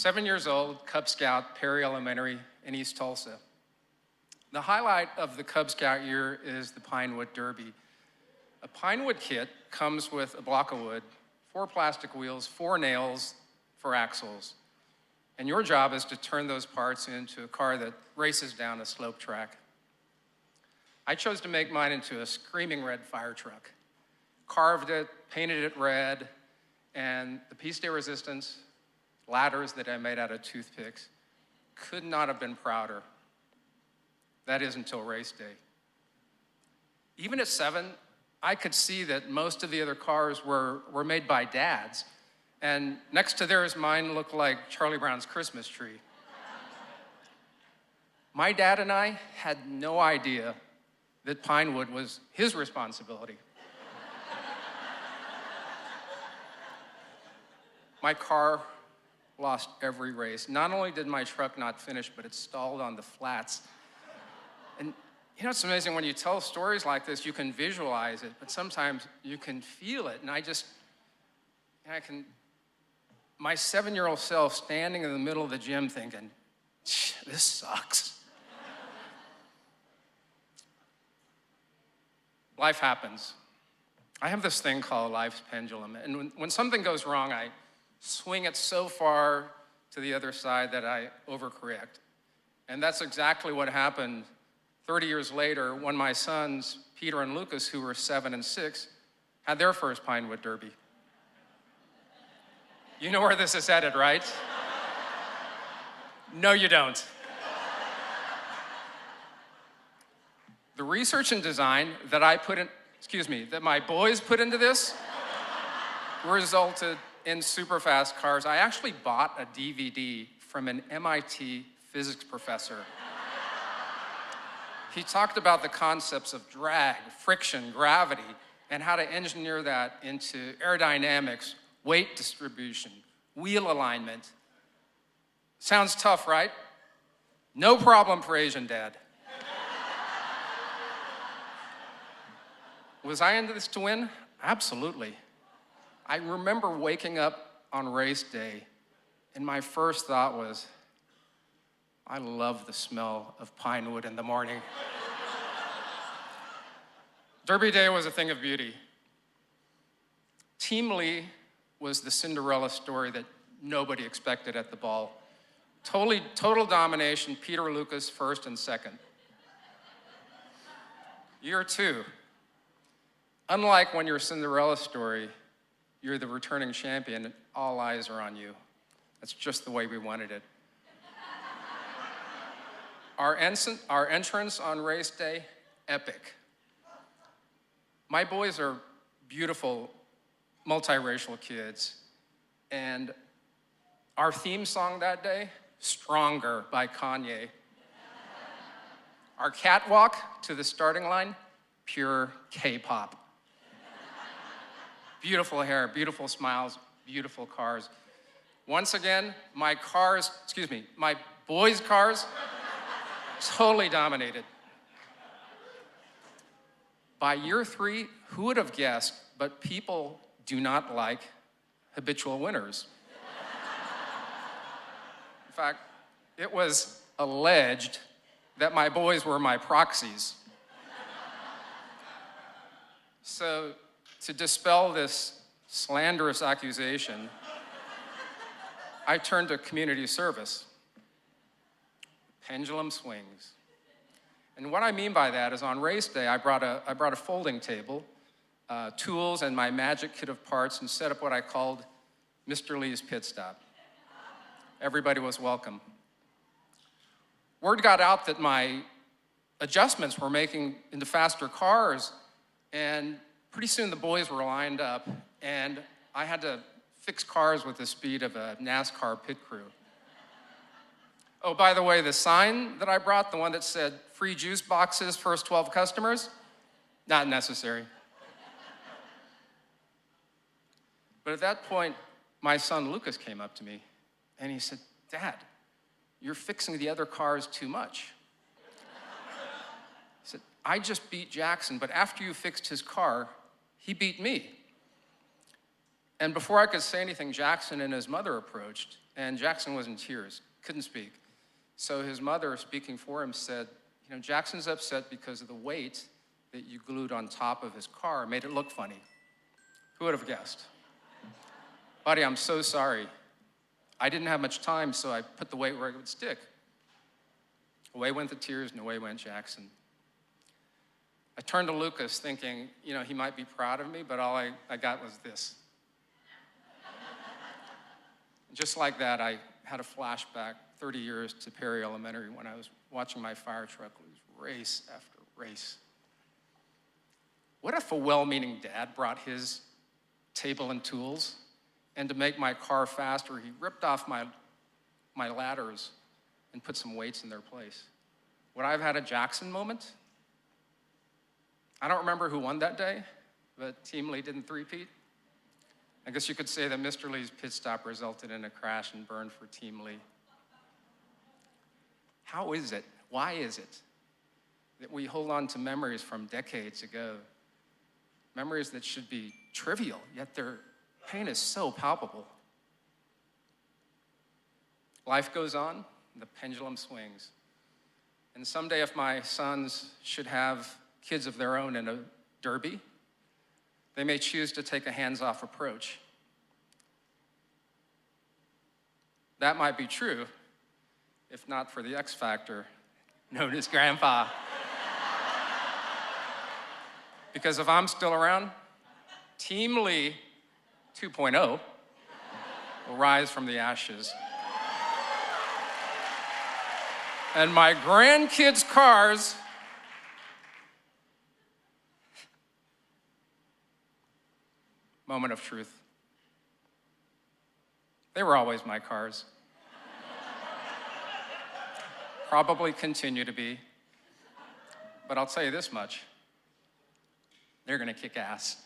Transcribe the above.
7 years old, Cub Scout, Perry Elementary in East Tulsa. The highlight of the Cub Scout year is the Pinewood Derby. A Pinewood kit comes with a block of wood, 4 plastic wheels, 4 nails for axles. And your job is to turn those parts into a car that races down a slope track. I chose to make mine into a screaming red fire truck. Carved it, painted it red, and the piece de resistance, ladders that I made out of toothpicks, could not have been prouder. That is until race day. Even at 7, I could see that most of the other cars were made by dads, and next to theirs, mine looked like Charlie Brown's Christmas tree. My dad and I had no idea that Pinewood was his responsibility. My car lost every race. Not only did my truck not finish, but it stalled on the flats. And you know, it's amazing when you tell stories like this, you can visualize it, but sometimes you can feel it. And my 7-year-old self standing in the middle of the gym thinking, this sucks. Life happens. I have this thing called life's pendulum. And when something goes wrong, I swing it so far to the other side that I overcorrect. And that's exactly what happened 30 years later when my sons, Peter and Lucas, who were 7 and 6, had their first Pinewood Derby. You know where this is headed, right? No, you don't. The research and design that that my boys put into this resulted in super fast cars. I actually bought a DVD from an MIT physics professor. He talked about the concepts of drag, friction, gravity, and how to engineer that into aerodynamics, weight distribution, wheel alignment. Sounds tough, right? No problem for Asian dad. Was I into this to win? Absolutely. I remember waking up on race day, and my first thought was, I love the smell of Pinewood in the morning. Derby day was a thing of beauty. Team Lee was the Cinderella story that nobody expected at the ball. Total domination, Peter Lucas first and second. Year 2. Unlike when you're Cinderella story, you're the returning champion and all eyes are on you. That's just the way we wanted it. Our entrance on race day, epic. My boys are beautiful, multiracial kids, and our theme song that day, Stronger by Kanye. Our catwalk to the starting line, pure K-pop. Beautiful hair, beautiful smiles, beautiful cars. Once again, my boys' cars, totally dominated. By year 3, who would have guessed, but people do not like habitual winners. In fact, it was alleged that my boys were my proxies. So, to dispel this slanderous accusation, I turned to community service. Pendulum swings. And what I mean by that is on race day, I brought a folding table, tools, and my magic kit of parts and set up what I called Mr. Lee's Pit Stop. Everybody was welcome. Word got out that my adjustments were making into faster cars, and pretty soon the boys were lined up, and I had to fix cars with the speed of a NASCAR pit crew. Oh, by the way, the sign that I brought, the one that said free juice boxes, first 12 customers, not necessary. But at that point, my son Lucas came up to me and he said, Dad, you're fixing the other cars too much. He said, I just beat Jackson, but after you fixed his car, he beat me. And before I could say anything, Jackson and his mother approached, and Jackson was in tears, couldn't speak. So his mother, speaking for him, said, Jackson's upset because of the weight that you glued on top of his car made it look funny. Who would have guessed? Buddy, I'm so sorry. I didn't have much time, so I put the weight where it would stick. Away went the tears, and away went Jackson. I turned to Lucas thinking, he might be proud of me, but all I got was this. Just like that, I had a flashback 30 years to Perry Elementary when I was watching my fire truck lose race after race. What if a well-meaning dad brought his table and tools, and to make my car faster, he ripped off my ladders and put some weights in their place? Would I have had a Jackson moment? I don't remember who won that day, but Team Lee didn't three-peat. I guess you could say that Mr. Lee's pit stop resulted in a crash and burn for Team Lee. How is it, why is it that we hold on to memories from decades ago, memories that should be trivial, yet their pain is so palpable? Life goes on, the pendulum swings. And someday if my sons should have kids of their own in a derby, they may choose to take a hands-off approach. That might be true, if not for the X factor known as Grandpa. Because if I'm still around, Team Lee 2.0 will rise from the ashes. And my grandkids' cars moment of truth. They were always my cars. Probably continue to be. But I'll tell you this much, they're gonna kick ass.